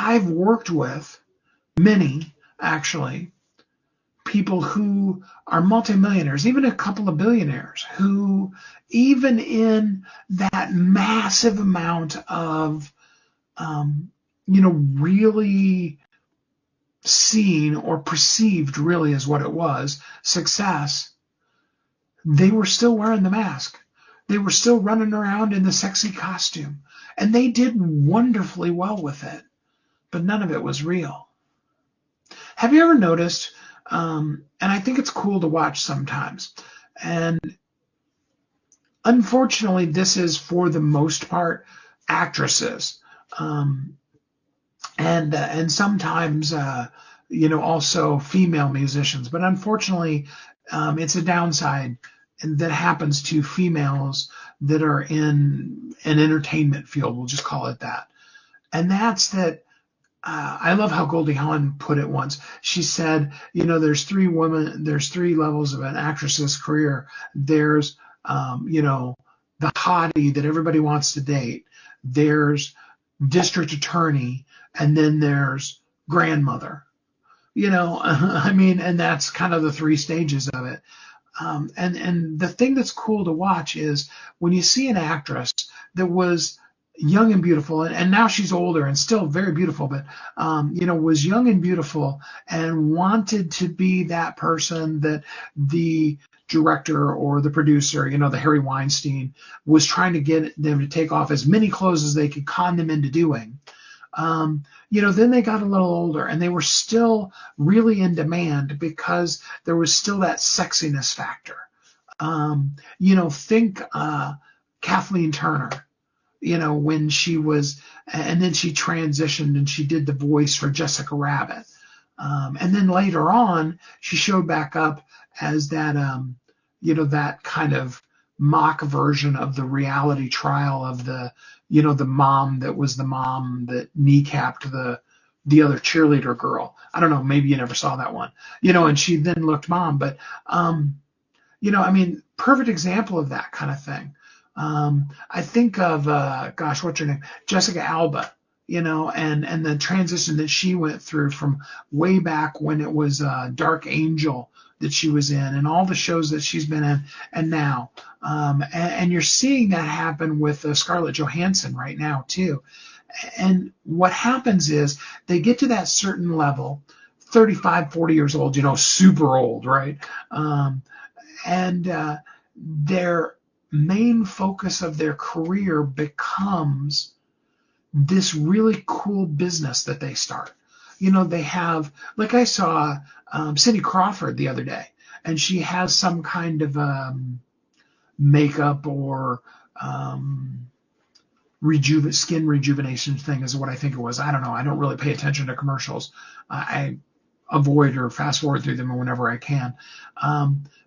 I've worked with many, actually, people who are multimillionaires, even a couple of billionaires, who even in that massive amount of, really seen or perceived really is what it was, success, they were still wearing the mask. They were still running around in the sexy costume. And they did wonderfully well with it. But none of it was real. Have you ever noticed, and I think it's cool to watch sometimes, and unfortunately this is for the most part actresses, and sometimes also female musicians, but unfortunately it's a downside that happens to females that are in an entertainment field, we'll just call it that. And that's that. I love how Goldie Hawn put it once. She said, there's three levels of an actress's career. There's, the hottie that everybody wants to date. There's district attorney, and then there's grandmother. And that's kind of the three stages of it. And the thing that's cool to watch is when you see an actress that was young and beautiful, and now she's older and still very beautiful, but was young and beautiful and wanted to be that person that the director or the producer, the Harry Weinstein, was trying to get them to take off as many clothes as they could con them into doing. Then they got a little older and they were still really in demand because there was still that sexiness factor. Think Kathleen Turner, when she was, and then she transitioned and she did the voice for Jessica Rabbit. And then later on, she showed back up as that, that kind of mock version of the reality trial of the, the mom that was the mom that kneecapped the other cheerleader girl. I don't know, maybe you never saw that one, and she then looked mom, but, perfect example of that kind of thing. I think of, what's her name? Jessica Alba, and the transition that she went through from way back when it was Dark Angel that she was in and all the shows that she's been in and now. And you're seeing that happen with Scarlett Johansson right now too. And what happens is they get to that certain level, 35, 40 years old, super old, right? And their main focus of their career becomes this really cool business that they start. They have, like I saw Cindy Crawford the other day, and she has some kind of makeup or skin rejuvenation thing is what I think it was. I don't know. I don't really pay attention to commercials. I avoid or fast forward through them whenever I can.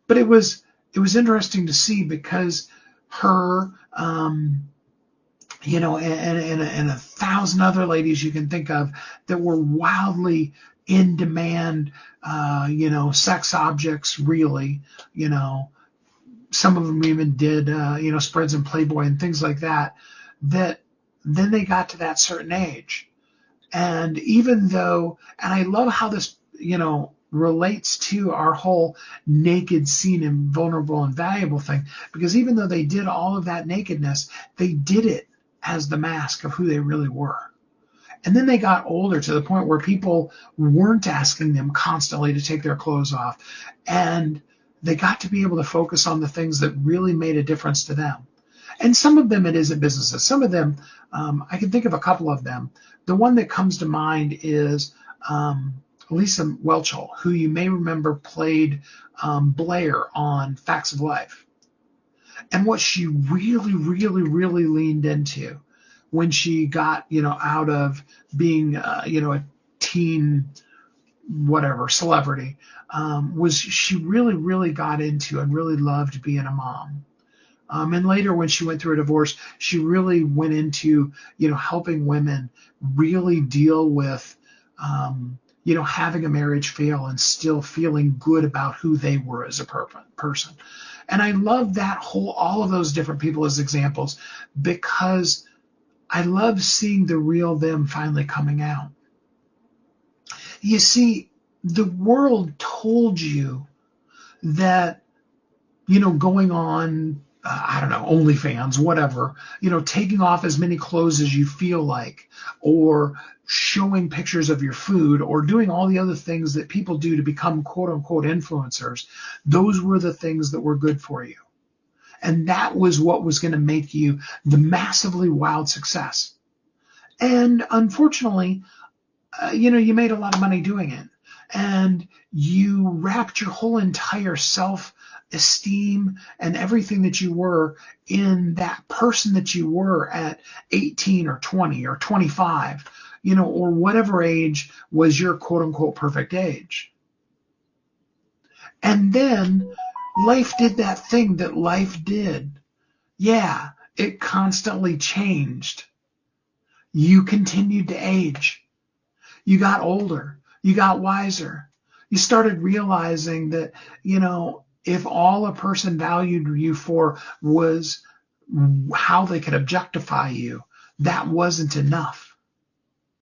But it was interesting to see because her, and a thousand other ladies you can think of that were wildly in demand, sex objects, really, some of them even did, spreads in Playboy and things like that, that then they got to that certain age. And even though, and I love how this, relates to our whole naked, seen, and vulnerable and valuable thing, because even though they did all of that nakedness, they did it as the mask of who they really were. And then they got older to the point where people weren't asking them constantly to take their clothes off. And they got to be able to focus on the things that really made a difference to them. And some of them it isn't businesses. Some of them, I can think of a couple of them. The one that comes to mind is Lisa Whelchel, who you may remember played Blair on Facts of Life. And what she really, really, really leaned into when she got, out of being, a teen, whatever, celebrity, was she really, really got into and really loved being a mom. And later when she went through a divorce, she really went into, helping women really deal with, having a marriage fail and still feeling good about who they were as a person. And I love all of those different people as examples because I love seeing the real them finally coming out. You see, the world told you that, going on, I don't know, OnlyFans, whatever, taking off as many clothes as you feel like, or showing pictures of your food, or doing all the other things that people do to become quote unquote influencers, those were the things that were good for you. And that was what was going to make you the massively wild success. And unfortunately, you made a lot of money doing it. And you wrapped your whole entire self-esteem and everything that you were in that person that you were at 18 or 20 or 25, or whatever age was your quote unquote perfect age. And then life did that thing that life did. Yeah, it constantly changed. You continued to age. You got older. You got wiser. You started realizing that, if all a person valued you for was how they could objectify you, that wasn't enough.